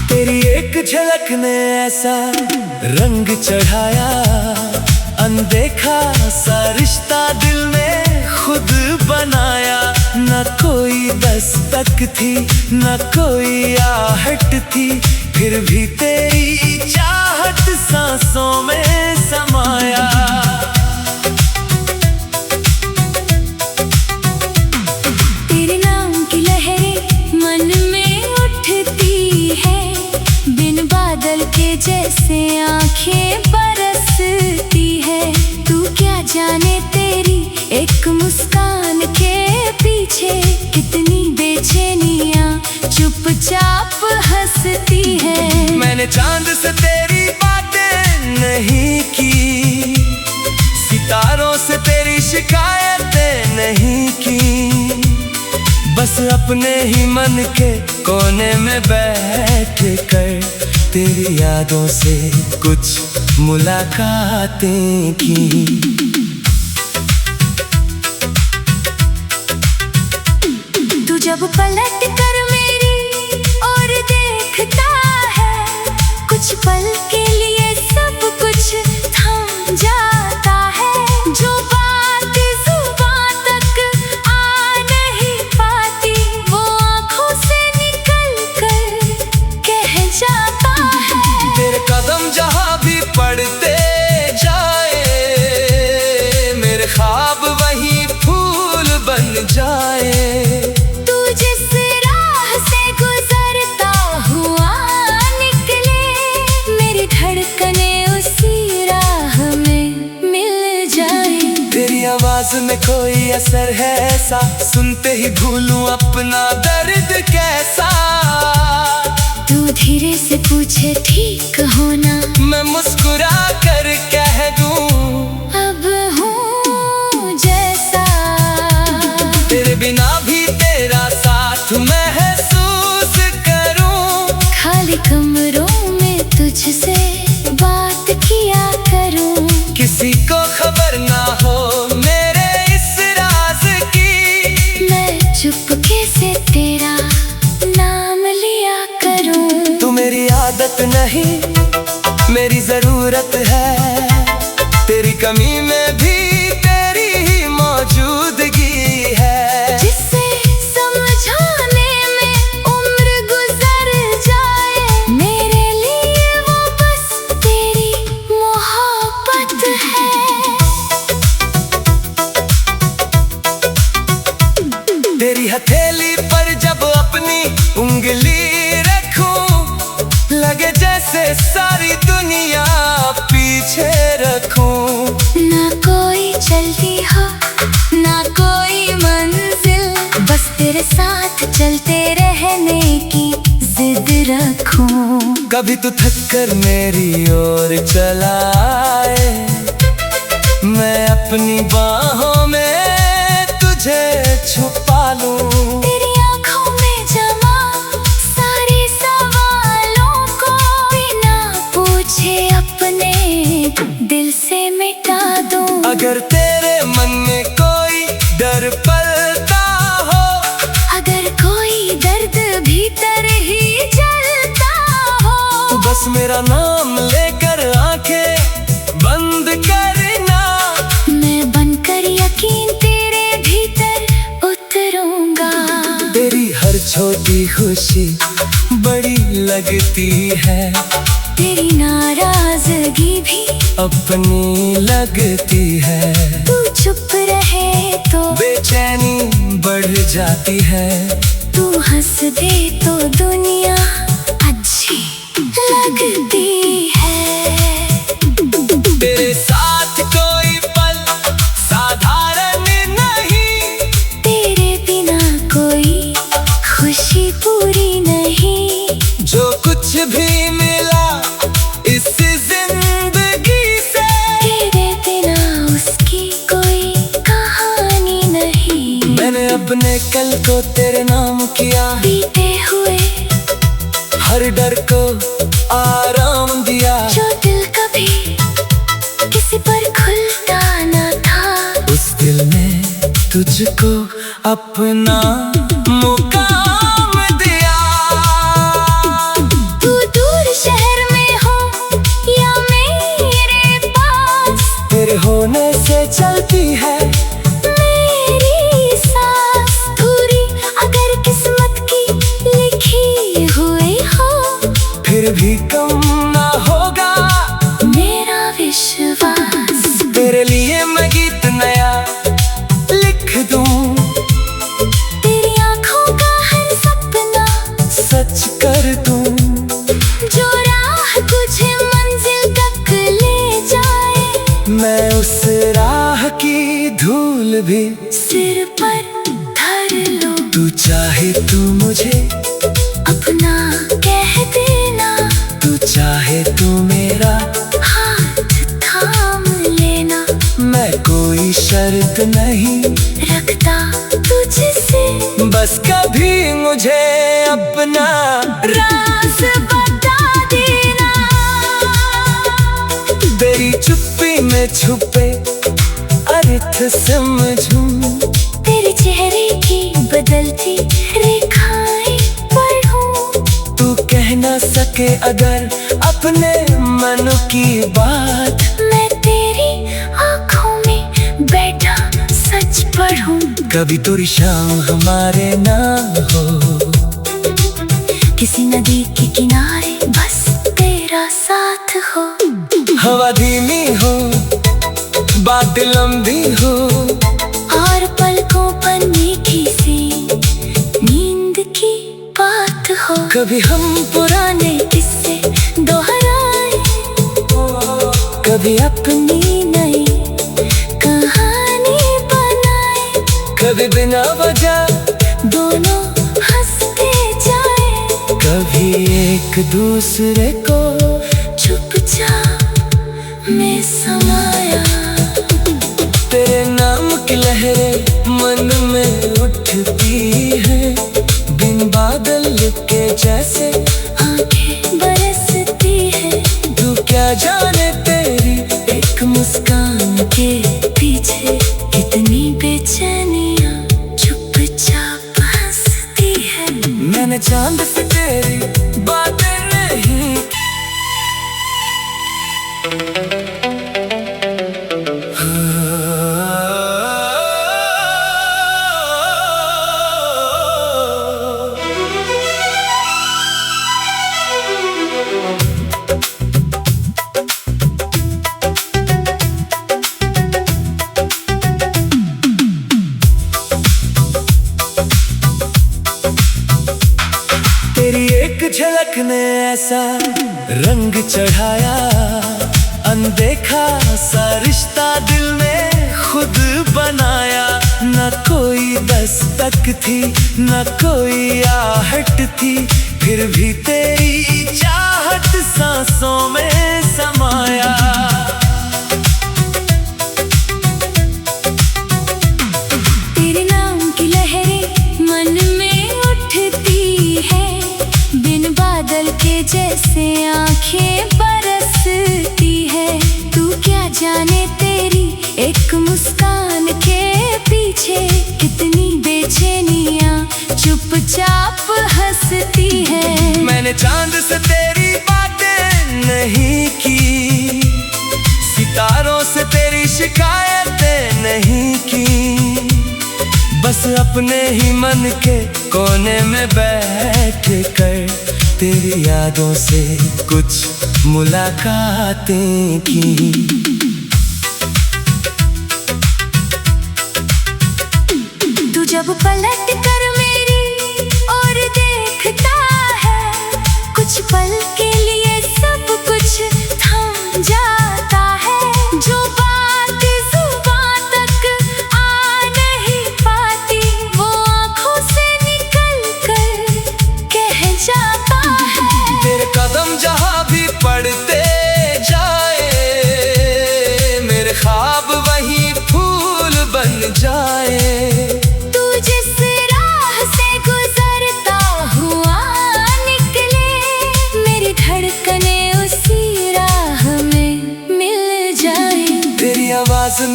तेरी एक झलक ने ऐसा रंग चढ़ाया, अनदेखा सा रिश्ता दिल ने खुद बनाया। न कोई दस्तक थी न कोई आहट थी, फिर भी तेरी चाहत सांसों में समाया। तेरे नाम की लहरें मन में उठती है, बिन बादल के जैसे आंखें बरसती है। तू क्या जाने तेरी एक मुस्कान के पीछे कितनी बेचैनियां चुपचाप हंसती है। मैंने चांद से तेरी बातें नहीं की, सितारों से तेरी शिकायतें नहीं की, बस अपने ही मन के कोने में बैठ कर तेरी यादों से कुछ मुलाकातें की। तू जब पलट कर मेरी ओर देखता है, कुछ पल के लिए सब कुछ थम जाता है। जो बात जुबां तक आ नहीं पाती, वो आँखों से निकल कर कह जाता है। तेरे कदम जहाँ भी पड़ते जाए, मेरे ख्वाब वही फूल बन जाए। आवाज में कोई असर है ऐसा, सुनते ही भूलूं अपना दर्द कैसा। तू धीरे से पूछे ठीक हो ना, मैं मुस्कुरा कर कह दूं अब हूँ जैसा। तेरे बिना भी तेरा साथ महसूस करूं, खाली कमरों में तुझसे बात किया करूं। किसी को खबर ना हो मेरे इस राज की, मैं चुपके से तेरा नाम लिया करूं। तू मेरी आदत नहीं मेरी जरूरत है, तेरी कमी में भी तेरी ही मौजूदगी है। जिसे समझाने में उम्र गुजर जाए, मेरे लिए वो बस तेरी मोहब्बत है। तेरी हथेली पर जब अपनी उंगली रखूं, लगे जैसे सारी दुनिया पीछे रखूं। ना कोई चलती हो ना कोई मंजिल, बस तेरे साथ चलते रहने की जिद रखूं। कभी तू थक कर मेरी ओर चला आए, मैं अपनी बाहों में तुझे छुपा लूं। तेरी आँखों में जमा सारे सवालों को बिना पूछे अपने दिल से मिटा दूं। अगर तेरे मन में कोई डर पलता हो, अगर कोई दर्द भीतर ही जलता हो, तो बस मेरा नाम लेकर आंखें बंद करना। मैं बनकर यकीन तेरे भीतर उतरूंगा। तेरी हर छोटी खुशी बड़ी लगती है, तेरी नाराजगी भी अपनी लगती है। तू चुप रहे तो बेचैनी बढ़ जाती है, तू हंस दे तो दुनिया अच्छी लगती है। तेरे साथ कोई पल साधारण नहीं, तेरे बिना कोई खुशी पूरी नहीं। जो कुछ भी मिला इस जिंदगी से, तेरे मैंने कल को तेरे नाम किया, बीते हुए हर डर को आराम दिया। जो दिल कभी किसी पर खुलता न था, उस दिल ने तुझको अपना मुकाम दिया। तू दूर शहर में हो या मेरे पास, तेरे होने से चलती है मेरी सांस। पूरी अगर किस्मत की लिखी हुई हो, फिर भी कम ना होगा मेरा विश्वास। तेरे लिए मैं गीत नया लिख दूं, तेरी आंखों का हर सपना सच कर दूं। जो राह तुझे मंजिल तक ले जाए, मैं उस राह की धूल भी सिर पर धर लो। तू चाहे तू मुझे अपना कह देना, तू चाहे तू मेरा हाथ थाम लेना। मैं कोई शर्त नहीं रखता तुझसे, बस कभी मुझे अपना राज बता देना। तेरी चुप्पी में छुपे अर्थ समझूं, तेरे चेहरे की बदलती रेखाएं पढ़ूं। तू कह ना सके अगर अपने मन की बात, मैं तेरी आंखों में बैठा सच पढ़ूं। कभी तोरी शाम हमारे ना हो, किसी नदी के किनारे बस तेरा साथ हो। हवा धीमी हो, बात लंबी हो, और पलकों पर मीठी सी नींद की बात हो। कभी हम पुराने किस्से दोहराए, कभी अपनी नई कहानी बनाए। कभी बिना वजह दोनों हंसते जाए, कभी एक दूसरे को चुपचाप में समाया। तेरे नाम की लहरें मन में उठती है, बिन बादल के जैसे आंखें बरसती है। तू क्या जाने तेरी एक मुस्कान के पीछे कितनी बेचैनियां चुपचाप हंसती है। मैंने चांद से तेरी बातें नहीं तेरी एक झलक ने ऐसा रंग चढ़ाया, अनदेखा सा रिश्ता दिल ने खुद बनाया। न कोई दस्तक थी, न कोई आहट थी, फिर भी तेरी चाहत सांसों में समाया। तेरे नाम की लहरें मन में उठती है, बिन बादल के जैसे आंखें बरसती है। तू क्या जाने तेरी एक मुस्कान के पीछे कितनी बेचैनियां चुपचाप हंसती है। मैंने चांद से तेरी बातें नहीं की, सितारों से तेरी शिकायतें नहीं की, बस अपने ही मन के कोने में बैठ कर तेरी यादों से कुछ मुलाकातें की। तू जब पलट कर मेरी ओर देखता है, कुछ पल के लिए सब कुछ थम जाता है। जो बात जुबां तक आ नहीं पाती, वो आंखों से निकल कर कह जाता है। तेरे कदम जहाँ भी पड़ते जाए, मेरे ख्वाब वही फूल बन जाए। तू जिस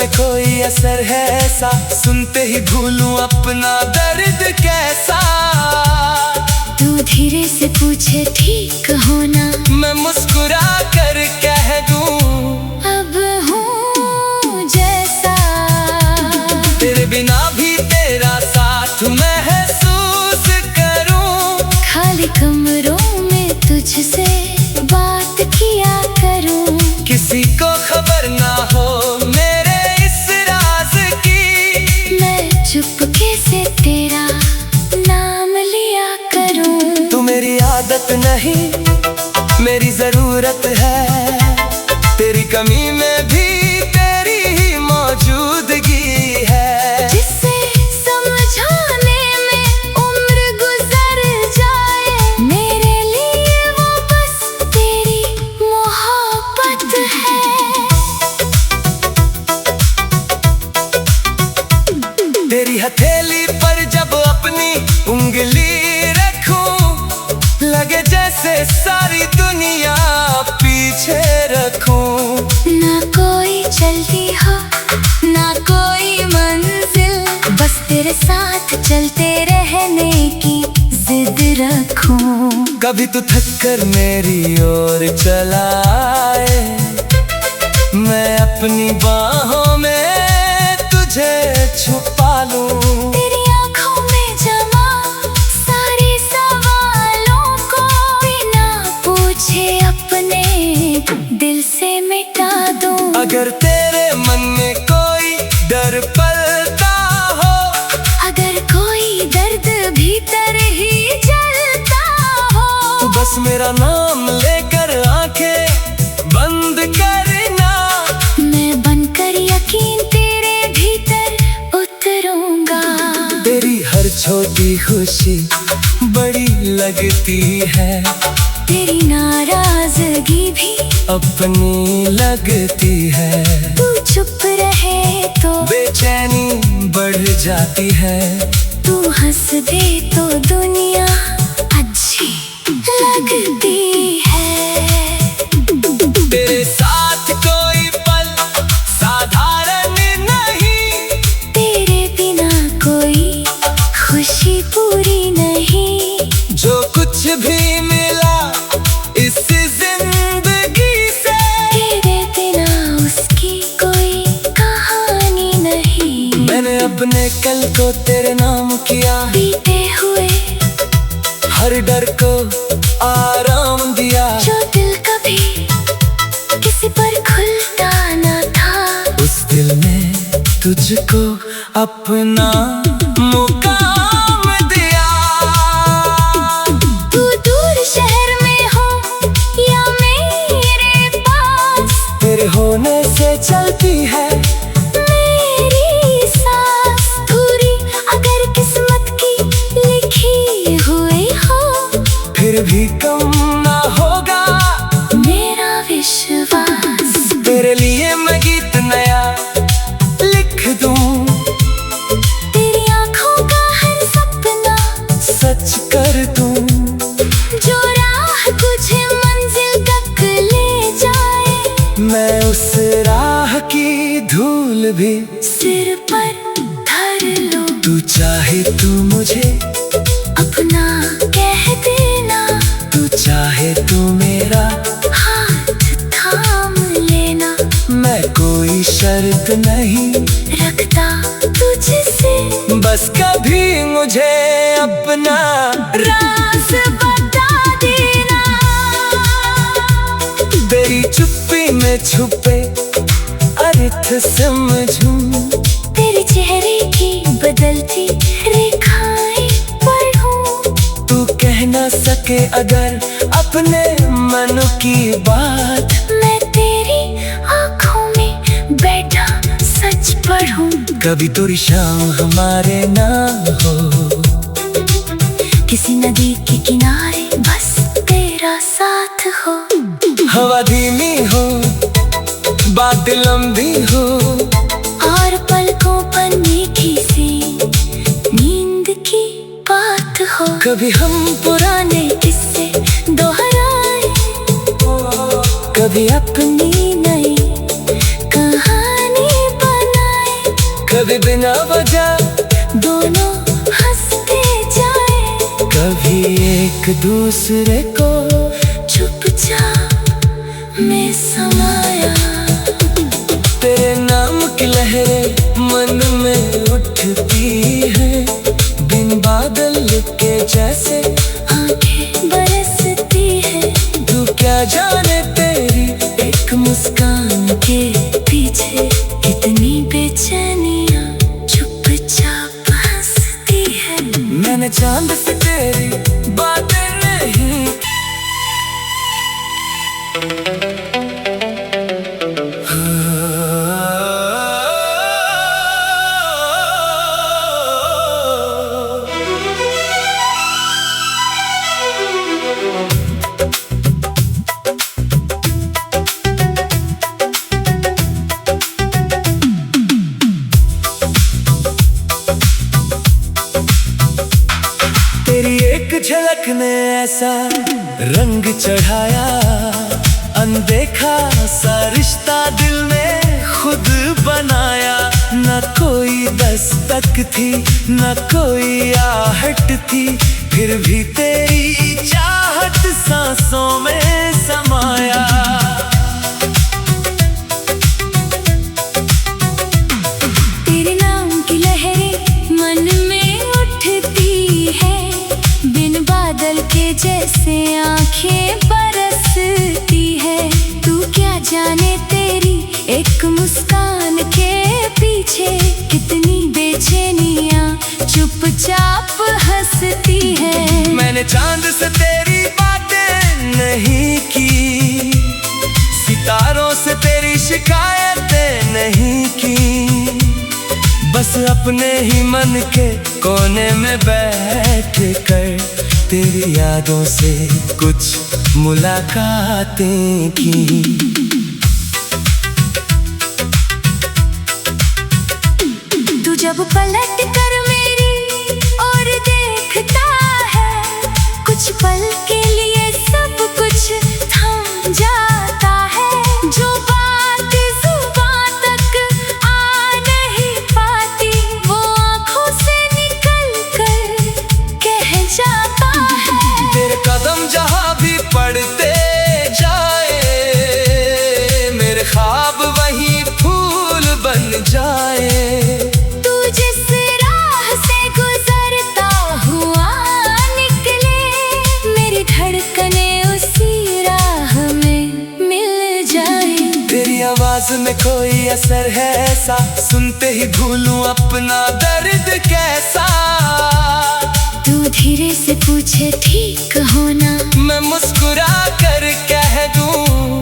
में कोई असर है ऐसा, सुनते ही भूलूं अपना दर्द कैसा। तू धीरे से पूछे ठीक हो ना, मैं मुस्कुरा कर कह दूं अब हूँ जैसा। तेरे बिना भी तेरा साथ महसूस करूं, खाली कमरों में तुझसे बात किया करूं। किसी को खबर ना हो मेरे इस राज की, मैं चुपके से तेरा नाम लिया करूं। तू मेरी आदत नहीं मेरी जरूरत है, तेरी कमी में भी तेरी ही मौजूदगी है। जिसे समझाने में उम्र गुजर जाए, मेरे लिए वो बस तेरी मोहब्बत है। तेरी हथेली पर जब अपनी उंगली रखूं, लगे जैसे सारी दुनिया पीछे रखूं। ना कोई चलती हो ना कोई मंजिल, बस तेरे साथ चलते रहने की जिद रखूं। कभी तू थक कर मेरी ओर चला आए, मैं अपनी बाहों में तुझे छुपा लूं। तेरी आँखों में जमा सारे सवालों को बिना पूछे अपने दिल से मिटा दूं। अगर तेरे मन में कोई डर पलता हो, अगर कोई दर्द भीतर ही जलता हो, तो बस मेरा नाम लेकर आंखें बंद करना। मैं बनकर यकीन तेरे भीतर उतरूंगा। तेरी हर छोटी खुशी बड़ी लगती है, तेरी नाराजगी भी अपनी लगती है। तू चुप रहे तो बेचैनी बढ़ जाती है, तू हंस दे तो दुनिया अच्छी लगती है। तेरे साथ कोई पल साधारण नहीं, तेरे बिना कोई खुशी पूरी नहीं। जो कुछ भी मिला इस जिंदगी से, तेरे बिना उसकी कोई कहानी नहीं। मैंने अपने कल को तेरे नाम किया, बीते हुए हर डर को आराम दिया। जो दिल कभी किसी पर खुलता न था, उस दिल ने तुझको अपना मुकाम दिया। तू दूर शहर में हो या मेरे पास, तेरे होने से चलती है मेरी सांस। दूरी अगर किस्मत की लिखी हुई हो, फिर भी कम ना होगा मेरा विश्वास। तेरे लिए मैं गीत नया लिख दूं, तेरी आँखों का हर सपना सच कर दूं। जो राह तुझे मंजिल तक ले जाए, मैं उस राह की धूल भी सिर पर धर लो। तू चाहे तू मुझे अपना कह देना, तू चाहे तू मेरा हाथ थाम लेना। मैं कोई शर्त नहीं रखता तुझसे, बस कभी मुझे अपना राज बता देना। तेरी चुप्पी में छुपे अर्थ समझूं, तेरे चेहरे की बदलती रेखाएं पढ़ूं। तू कह ना सके अगर अपने मन की बात, मैं तेरी आँखों में बैठा सच पढ़ूं। कभी तेरी शाम हमारे ना हो, किसी नदी के किनारे बस तेरा साथ हो। हवा धीमी हो बात लंबी हो, और पलकों पर मीठी सी नींद की बात हो। कभी हम पुराने किस्से दोहराए, कभी अपनी नई कहानी बनाए। कभी बिना वजह दोनों हंसते जाए, कभी एक दूसरे को चुपचाप में समाया। तेरे नाम की लहरें मन में उठती है, बिन बादल के जैसे आंखें बरसती है। तू क्या जाने तेरी एक मुस्कान के पीछे कितनी बेचैनियां चुपचाप हंसती है। मैंने चांद से तेरी बातें नहीं तेरी एक झलक ने ऐसा रंग चढ़ाया, अनदेखा सा रिश्ता दिल में खुद बनाया। न कोई दस्तक थी न कोई आहट थी, फिर भी तेरी चाहत सांसों में समाया। तेरे नाम की लहरें मन में उठती है, बिन बादल के जैसे आंखें बरसती है। तू क्या जाने तेरी एक मुस्कान के पीछे कितनी बेचैनियां चुपचाप हंसती है। मैंने चांद से तेरी बातें नहीं की, सितारों से तेरी शिकायतें नहीं की, बस अपने ही मन के कोने में बैठ कर तेरी यादों से कुछ मुलाकातें की। तू जब पलट कर मेरी ओर देखता है, कुछ पल के लिए सब कुछ थम जाता है। जो बात जुबां तक आ नहीं पाती, वो आंखों से निकल कर कह जाता है। तेरे कदम जहाँ भी पड़ते जाए, मेरे ख्वाब वही फूल बन जाए। तू जिस राह से गुजरता हुआ निकले, मेरी धड़कनें उसी राह में मिल जाए। तेरी आवाज में कोई असर है ऐसा, सुनते ही भूलूं अपना दर्द कैसा। तू धीरे से पूछे ठीक हो ना, मैं मुस्कुरा कर कह दूं